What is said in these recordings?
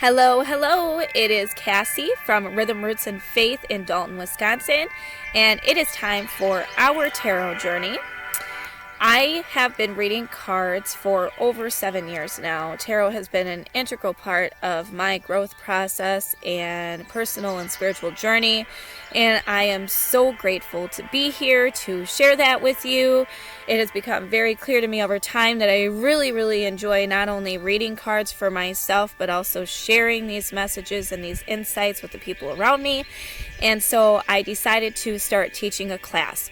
Hello, hello. It is Cassie from Rhythm Roots and Faith in Dalton, Wisconsin, and it is time for our tarot journey. I have been reading cards for over 7 years now. Tarot has been an integral part of my growth process and personal and spiritual journey, and I am so grateful to be here to share that with you. It has become very clear to me over time that I really enjoy not only reading cards for myself, but also sharing these messages and these insights with the people around me. And so I decided to start teaching a class.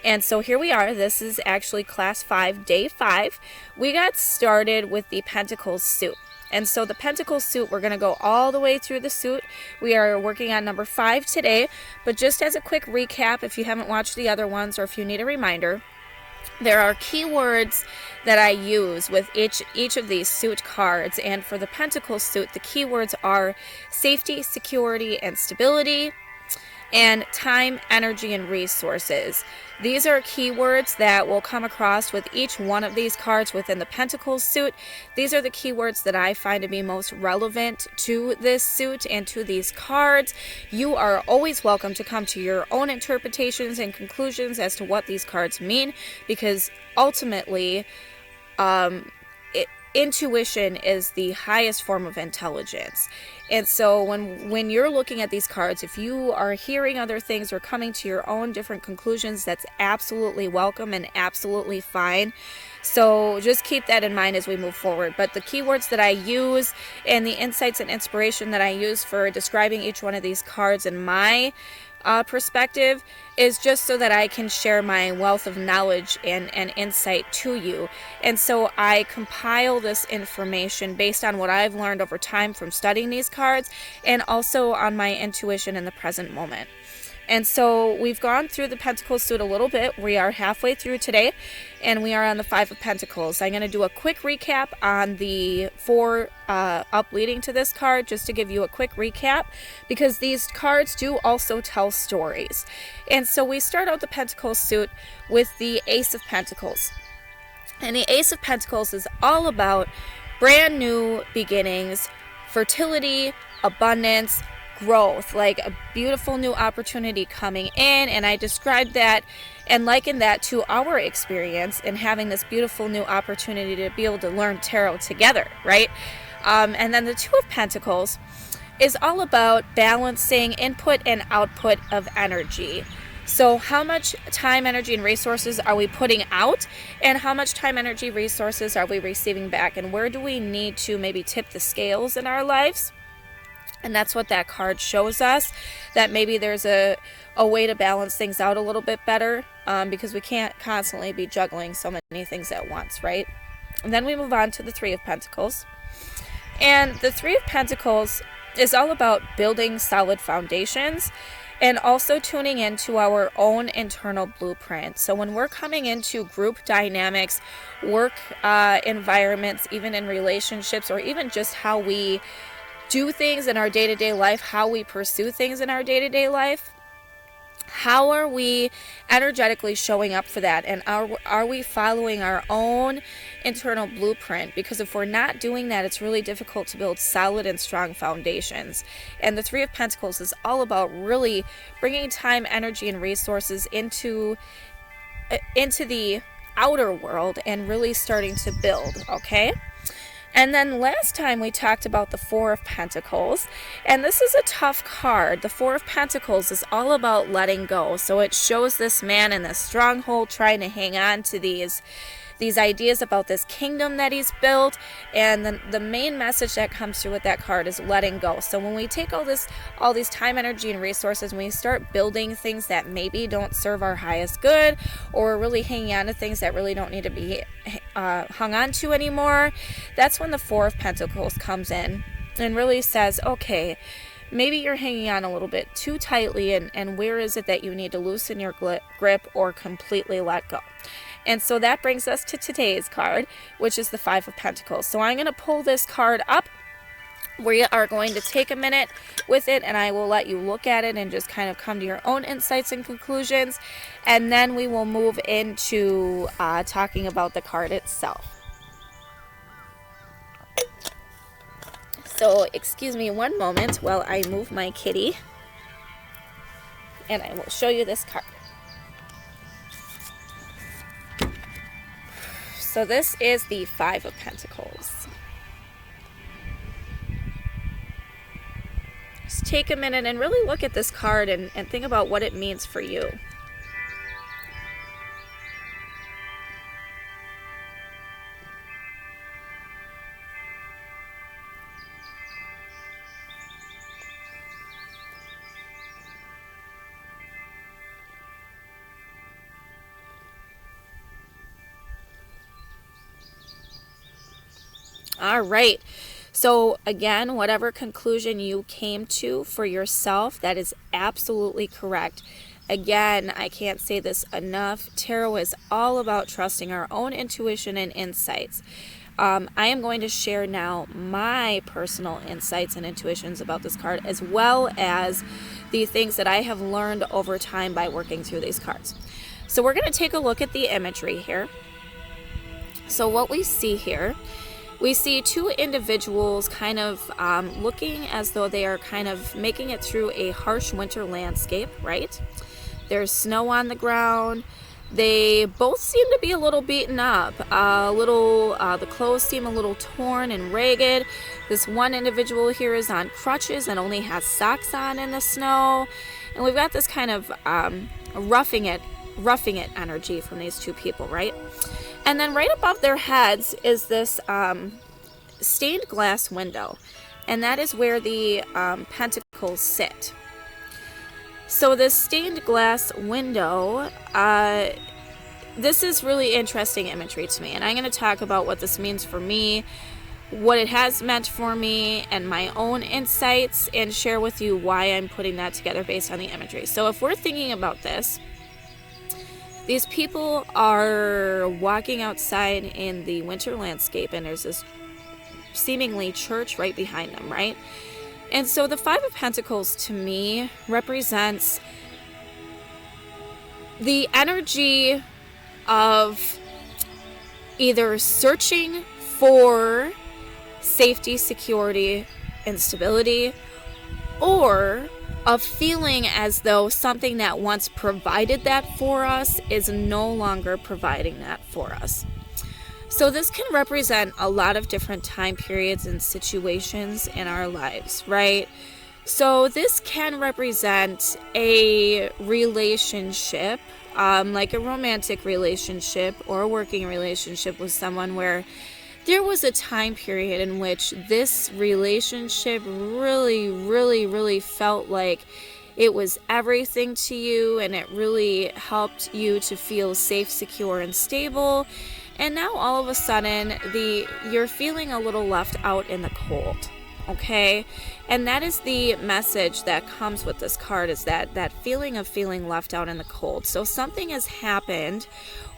And so here we are. This is actually class 5, day 5. We got started with the Pentacles suit. And so the Pentacles suit, we're going to go all the way through the suit. We are working on number 5 today. But just as a quick recap, if you haven't watched the other ones or if you need a reminder, there are keywords that I use with each of these suit cards. And for the Pentacles suit, the keywords are safety, security, and stability, and time, energy, and resources. These are keywords that will come across with each one of these cards within the Pentacles suit. These are the keywords that I find to be most relevant to this suit and to these cards. You are always welcome to come to your own interpretations and conclusions as to what these cards mean, because ultimately, intuition is the highest form of intelligence. And so when you're looking at these cards, if you are hearing other things or coming to your own different conclusions, that's absolutely welcome and absolutely fine. So just keep that in mind as we move forward. But the keywords that I use and the insights and inspiration that I use for describing each one of these cards in my perspective is just so that I can share my wealth of knowledge and insight to you. And so I compile this information based on what I've learned over time from studying these cards, and also on my intuition in the present moment. And so we've gone through the Pentacles suit a little bit. We are halfway through today, and we are on the 5 of Pentacles. I'm going to do a quick recap on the 4 up leading to this card, just to give you a quick recap, because these cards do also tell stories. And so we start out the Pentacles suit with the Ace of Pentacles. And the Ace of Pentacles is all about brand new beginnings, fertility, abundance, growth, like a beautiful new opportunity coming in. And I described that and likened that to our experience in having this beautiful new opportunity to be able to learn tarot together, right? And then the 2 of Pentacles is all about balancing input and output of energy. So how much time, energy, and resources are we putting out, and how much time, energy, resources are we receiving back, and where do we need to maybe tip the scales in our lives? And that's what that card shows us, that maybe there's a way to balance things out a little bit better, because we can't constantly be juggling so many things at once, right? And then we move on to the 3 of Pentacles. And the 3 of Pentacles is all about building solid foundations and also tuning into our own internal blueprint. So when we're coming into group dynamics, work environments, even in relationships, or even just how we do things in our day-to-day life, how we pursue things in our day-to-day life, how are we energetically showing up for that? And are we following our own internal blueprint? Because if we're not doing that, it's really difficult to build solid and strong foundations. And the 3 of Pentacles is all about really bringing time, energy, and resources into the outer world and really starting to build, okay? And then last time we talked about the 4 of Pentacles, and this is a tough card. The 4 of Pentacles is all about letting go. So it shows this man in this stronghold trying to hang on to these ideas about this kingdom that he's built, and the main message that comes through with that card is letting go. So when we take all these time, energy, and resources, and we start building things that maybe don't serve our highest good, or we're really hanging on to things that really don't need to be hung on to anymore, that's when the 4 of Pentacles comes in and really says, okay, maybe you're hanging on a little bit too tightly, and where is it that you need to loosen your grip or completely let go? And so that brings us to today's card, which is the 5 of Pentacles. So I'm going to pull this card up. We are going to take a minute with it, and I will let you look at it and just kind of come to your own insights and conclusions. And then we will move into talking about the card itself. So excuse me one moment while I move my kitty, and I will show you this card. So this is the Five of Pentacles. Just take a minute and really look at this card and think about what it means for you. All right. So again, whatever conclusion you came to for yourself, that is absolutely correct. Again, I can't say this enough. Tarot is all about trusting our own intuition and insights. I am going to share now my personal insights and intuitions about this card, as well as the things that I have learned over time by working through these cards. So we're going to take a look at the imagery here. So what we see here, we see two individuals kind of looking as though they are kind of making it through a harsh winter landscape, right? There's snow on the ground. They both seem to be a little beaten up. The clothes seem a little torn and ragged. This one individual here is on crutches and only has socks on in the snow. And we've got this kind of roughing it energy from these two people, right? And then right above their heads is this stained glass window, and that is where the pentacles sit. So this stained glass window, this is really interesting imagery to me, and I'm going to talk about what this means for me, what it has meant for me, and my own insights, and share with you why I'm putting that together based on the imagery. So if we're thinking about this, these people are walking outside in the winter landscape, and there's this seemingly church right behind them, right? And so the Five of Pentacles to me represents the energy of either searching for safety, security, and stability, or of feeling as though something that once provided that for us is no longer providing that for us. So this can represent a lot of different time periods and situations in our lives, right? So this can represent a relationship, like a romantic relationship or a working relationship with someone where there was a time period in which this relationship really felt like it was everything to you, and it really helped you to feel safe, secure, and stable. And now all of a sudden, you're feeling a little left out in the cold, okay? And that is the message that comes with this card, is that feeling of feeling left out in the cold. So something has happened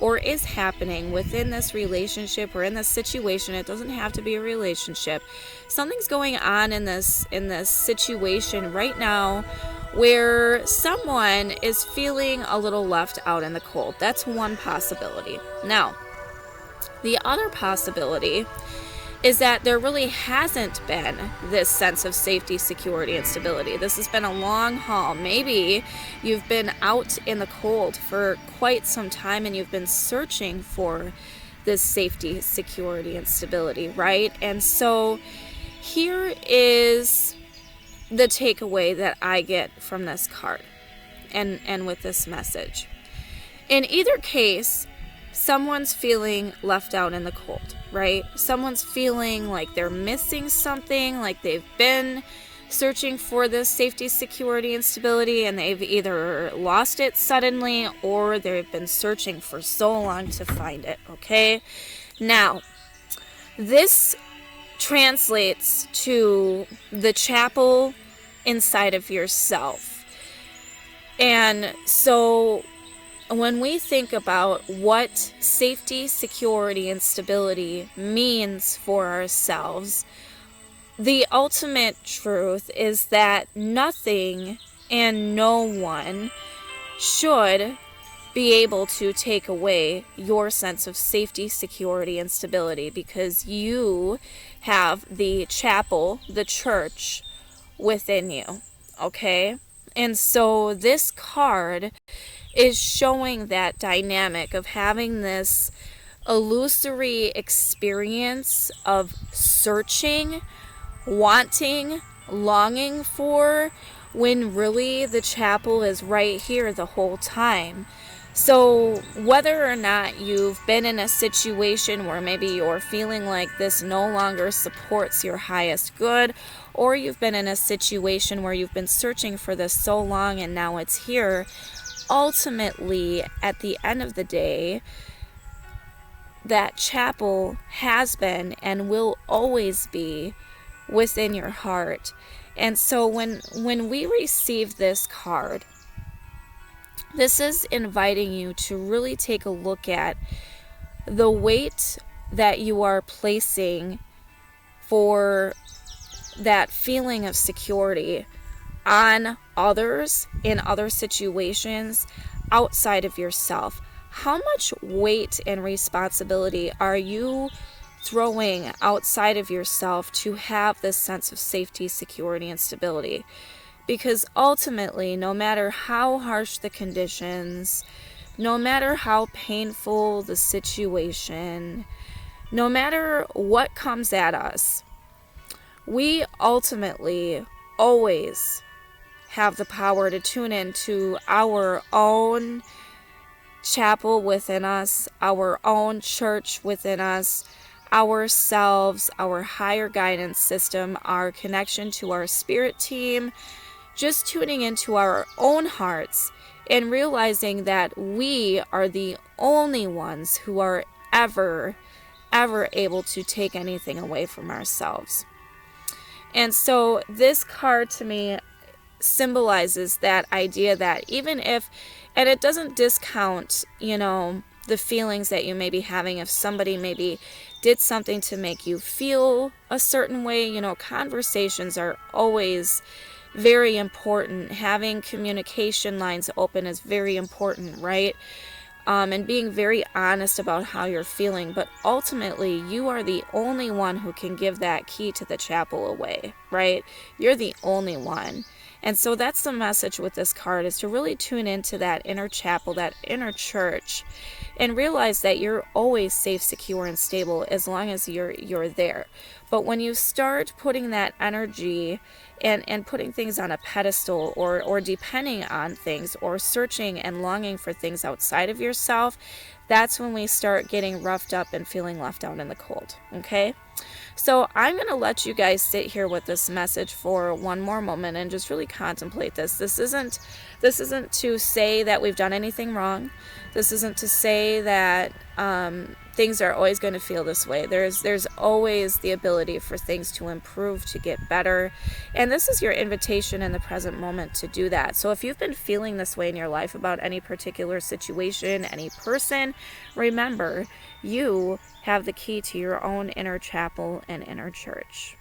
or is happening within this relationship or in this situation. It doesn't have to be a relationship. Something's going on in this situation right now where someone is feeling a little left out in the cold. That's one possibility. Now, the other possibility is that there really hasn't been this sense of safety, security, and stability. This has been a long haul. Maybe you've been out in the cold for quite some time and you've been searching for this safety, security, and stability, right? And so here is the takeaway that I get from this card and with this message. In either case, someone's feeling left out in the cold, right? Someone's feeling like they're missing something, like they've been searching for this safety, security, and stability, and they've either lost it suddenly or they've been searching for so long to find it, okay? Now, this translates to the chapel inside of yourself. And so when we think about what safety, security, and stability means for ourselves, the ultimate truth is that nothing and no one should be able to take away your sense of safety, security, and stability, because you have the chapel, the church within you, okay? And so this card is showing that dynamic of having this illusory experience of searching, wanting, longing for, when really the chapel is right here the whole time. So whether or not you've been in a situation where maybe you're feeling like this no longer supports your highest good, or you've been in a situation where you've been searching for this so long and now it's here, ultimately at the end of the day, that chapel has been and will always be within your heart. And so when we receive this card, this is inviting you to really take a look at the weight that you are placing for that feeling of security on others in other situations outside of yourself. How much weight and responsibility are you throwing outside of yourself to have this sense of safety, security, and stability? Because ultimately, no matter how harsh the conditions, no matter how painful the situation, no matter what comes at us, we ultimately always have the power to tune into our own chapel within us, our own church within us, ourselves, our higher guidance system, our connection to our spirit team, just tuning into our own hearts and realizing that we are the only ones who are ever able to take anything away from ourselves. And so this card to me symbolizes that idea that even if, and it doesn't discount, the feelings that you may be having if somebody maybe did something to make you feel a certain way. Conversations are always very important. Having communication lines open is very important, right? And being very honest about how you're feeling. But ultimately, you are the only one who can give that key to the chapel away, right? You're the only one. And so that's the message with this card, is to really tune into that inner chapel, that inner church, and realize that you're always safe, secure, and stable as long as you're there. But when you start putting that energy and putting things on a pedestal, or depending on things, or searching and longing for things outside of yourself, that's when we start getting roughed up and feeling left out in the cold, okay? So I'm going to let you guys sit here with this message for one more moment and just really contemplate this. This isn't to say that we've done anything wrong. This isn't to say that things are always going to feel this way. There's always the ability for things to improve, to get better. And this is your invitation in the present moment to do that. So if you've been feeling this way in your life about any particular situation, any person, remember, you have the key to your own inner chapel and inner church.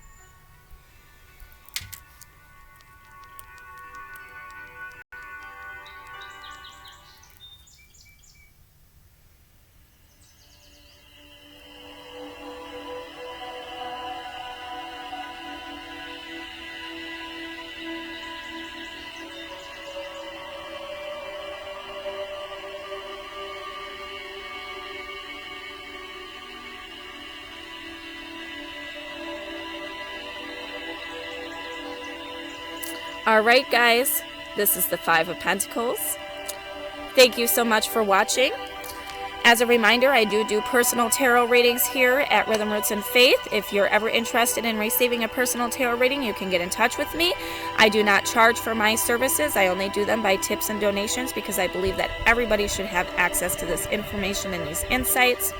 All right, guys, this is the Five of Pentacles. Thank you so much for watching. As a reminder, I do personal tarot readings here at Rhythm Roots and Faith. If you're ever interested in receiving a personal tarot reading, you can get in touch with me. I do not charge for my services. I only do them by tips and donations because I believe that everybody should have access to this information and these insights.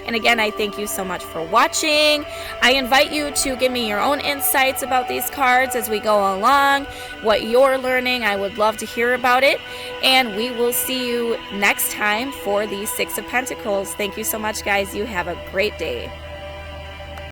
And again, I thank you so much for watching. I invite you to give me your own insights about these cards as we go along, what you're learning. I would love to hear about it. And we will see you next time for the Six of Pentacles. Thank you so much, guys. You have a great day.